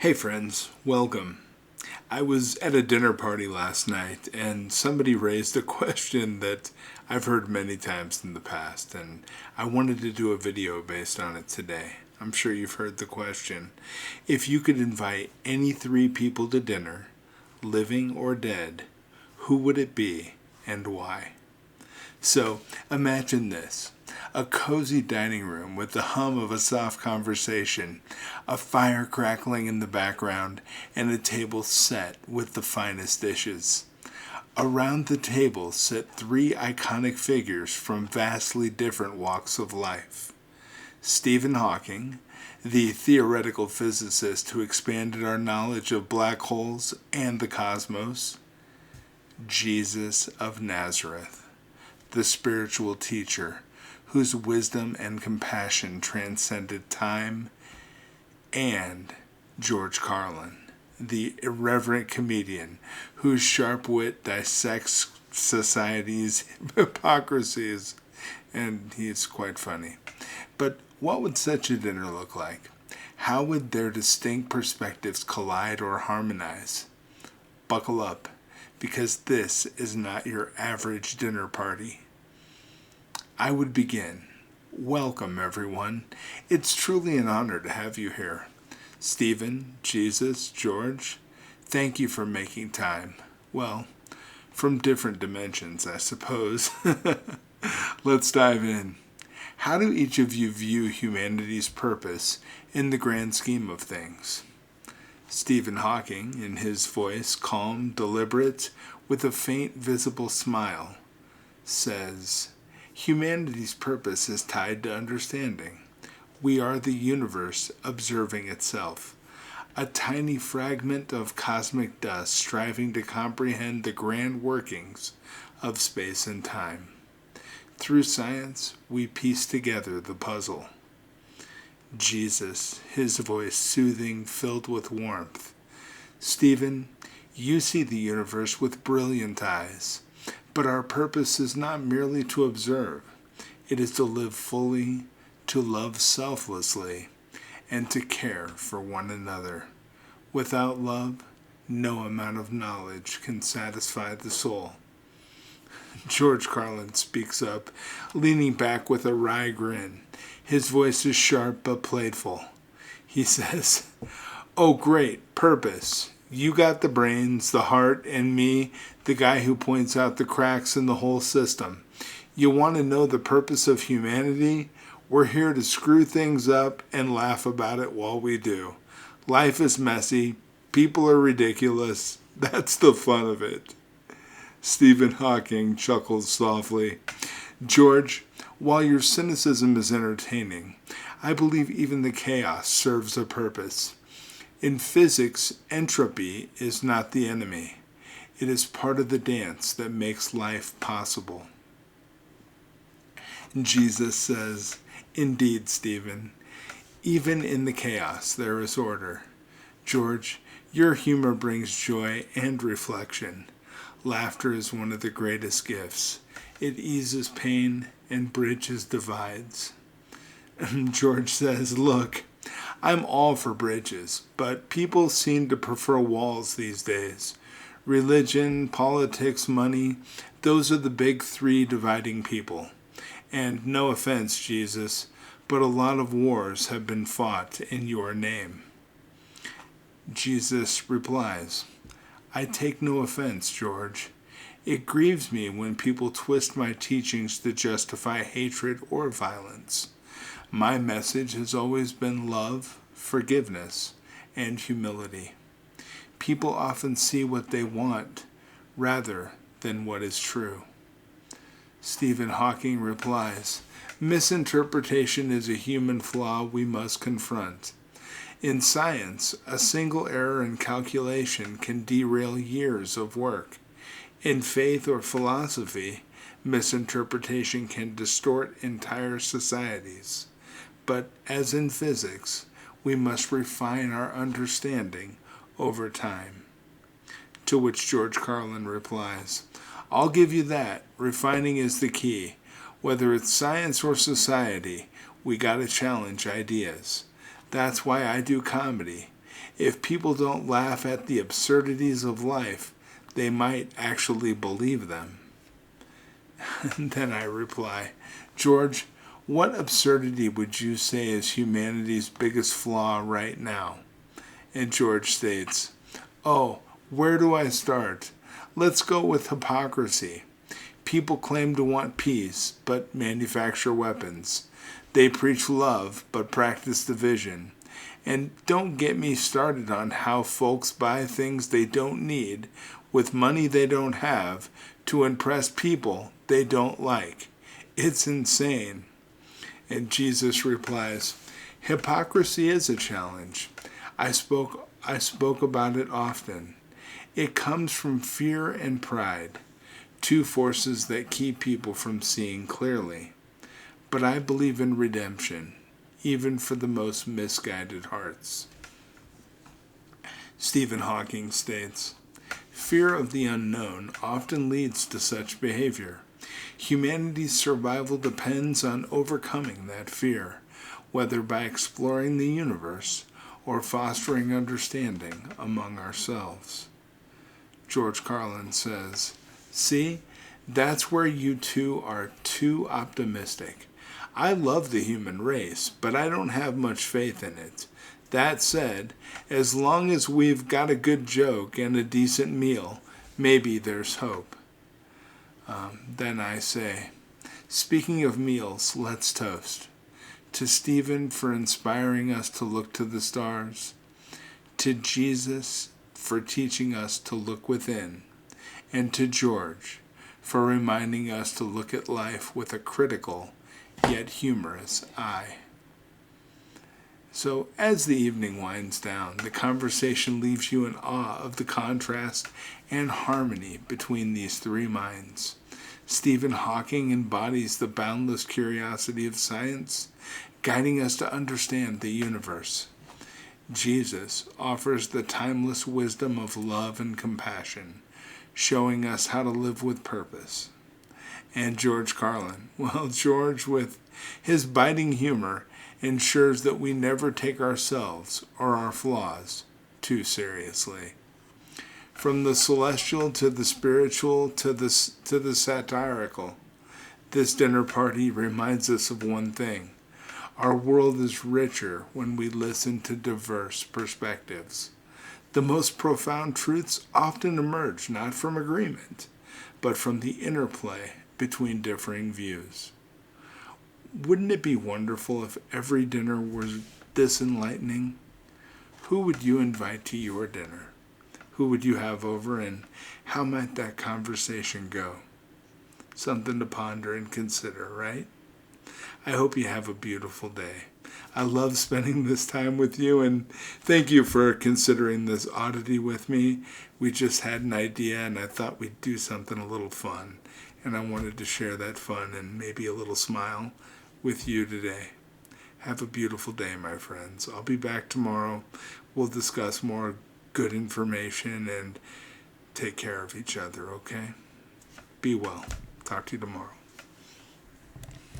Hey friends, welcome. I was at a dinner party last night and somebody raised a question that I've heard many times in the past, and I wanted to do a video based on it today. I'm sure you've heard the question. If you could invite any three people to dinner, living or dead, who would it be and why? So imagine this. A cozy dining room with the hum of a soft conversation, a fire crackling in the background, and a table set with the finest dishes. Around the table sit three iconic figures from vastly different walks of life. Stephen Hawking, the theoretical physicist who expanded our knowledge of black holes and the cosmos. Jesus of Nazareth, the spiritual teacher whose wisdom and compassion transcended time, and George Carlin, the irreverent comedian whose sharp wit dissects society's hypocrisies, and he's quite funny. But what would such a dinner look like? How would their distinct perspectives collide or harmonize? Buckle up, because this is not your average dinner party. I would begin. Welcome, everyone. It's truly an honor to have you here. Stephen, Jesus, George, thank you for making time. Well, from different dimensions, I suppose. Let's dive in. How do each of you view humanity's purpose in the grand scheme of things? Stephen Hawking, in his voice calm, deliberate, with a faint visible smile, says, humanity's purpose is tied to understanding. We are the universe observing itself, a tiny fragment of cosmic dust striving to comprehend the grand workings of space and time. Through science, we piece together the puzzle. Jesus, his voice soothing, filled with warmth. Stephen, you see the universe with brilliant eyes. But our purpose is not merely to observe. It is to live fully, to love selflessly, and to care for one another. Without love, no amount of knowledge can satisfy the soul. George Carlin speaks up, leaning back with a wry grin. His voice is sharp but playful. He says, "Oh, great, purpose. You got the brains, the heart, and me, the guy who points out the cracks in the whole system. You want to know the purpose of humanity? We're here to screw things up and laugh about it while we do. Life is messy. People are ridiculous. That's the fun of it." Stephen Hawking chuckles softly. "George, while your cynicism is entertaining, I believe even the chaos serves a purpose. In physics, entropy is not the enemy. It is part of the dance that makes life possible." Jesus says, "Indeed, Stephen, even in the chaos there is order. George, your humor brings joy and reflection. Laughter is one of the greatest gifts. It eases pain and bridges divides." George says, "Look, I'm all for bridges, but people seem to prefer walls these days. Religion, politics, money, those are the big three dividing people. And no offense, Jesus, but a lot of wars have been fought in your name." Jesus replies, "I take no offense, George. It grieves me when people twist my teachings to justify hatred or violence. My message has always been love, forgiveness, and humility. People often see what they want rather than what is true." Stephen Hawking replies, "Misinterpretation is a human flaw we must confront. In science, a single error in calculation can derail years of work. In faith or philosophy, misinterpretation can distort entire societies. But as in physics, we must refine our understanding over time." To which George Carlin replies, "I'll give you that. Refining is the key. Whether it's science or society, we gotta challenge ideas. That's why I do comedy. If people don't laugh at the absurdities of life, they might actually believe them. And then I reply, George, what absurdity would you say is humanity's biggest flaw right now? And George states, oh, where do I start? Let's go with hypocrisy. People claim to want peace, but manufacture weapons. They preach love, but practice division. And don't get me started on how folks buy things they don't need with money they don't have to impress people they don't like. It's insane. And Jesus replies, hypocrisy is a challenge. I spoke about it often. It comes from fear and pride, two forces that keep people from seeing clearly. But I believe in redemption, even for the most misguided hearts. Stephen Hawking states, fear of the unknown often leads to such behavior. Humanity's survival depends on overcoming that fear, whether by exploring the universe or fostering understanding among ourselves. George Carlin says, see, that's where you two are too optimistic. I love the human race, but I don't have much faith in it. That said, as long as we've got a good joke and a decent meal, maybe there's hope. Then I say, speaking of meals, let's toast. To Stephen for inspiring us to look to the stars. To Jesus for teaching us to look within. And to George for reminding us to look at life with a critical yet humorous eye. So as the evening winds down, the conversation leaves you in awe of the contrast and harmony between these three minds. Stephen Hawking embodies the boundless curiosity of science, guiding us to understand the universe. Jesus offers the timeless wisdom of love and compassion, showing us how to live with purpose. And George Carlin, well, George, with his biting humor, ensures that we never take ourselves or our flaws too seriously. From the celestial to the spiritual to the satirical, this dinner party reminds us of one thing. Our world is richer when we listen to diverse perspectives. The most profound truths often emerge not from agreement, but from the interplay between differing views. Wouldn't it be wonderful if every dinner was this enlightening? Who would you invite to your dinner? Who would you have over, and how might that conversation go? Something to ponder and consider, right? I hope you have a beautiful day. I love spending this time with you, and thank you for considering this oddity with me. We just had an idea, and I thought we'd do something a little fun, and I wanted to share that fun and maybe a little smile with you today. Have a beautiful day, my friends. I'll be back tomorrow. We'll discuss more good information and take care of each other, okay? Be well. Talk to you tomorrow.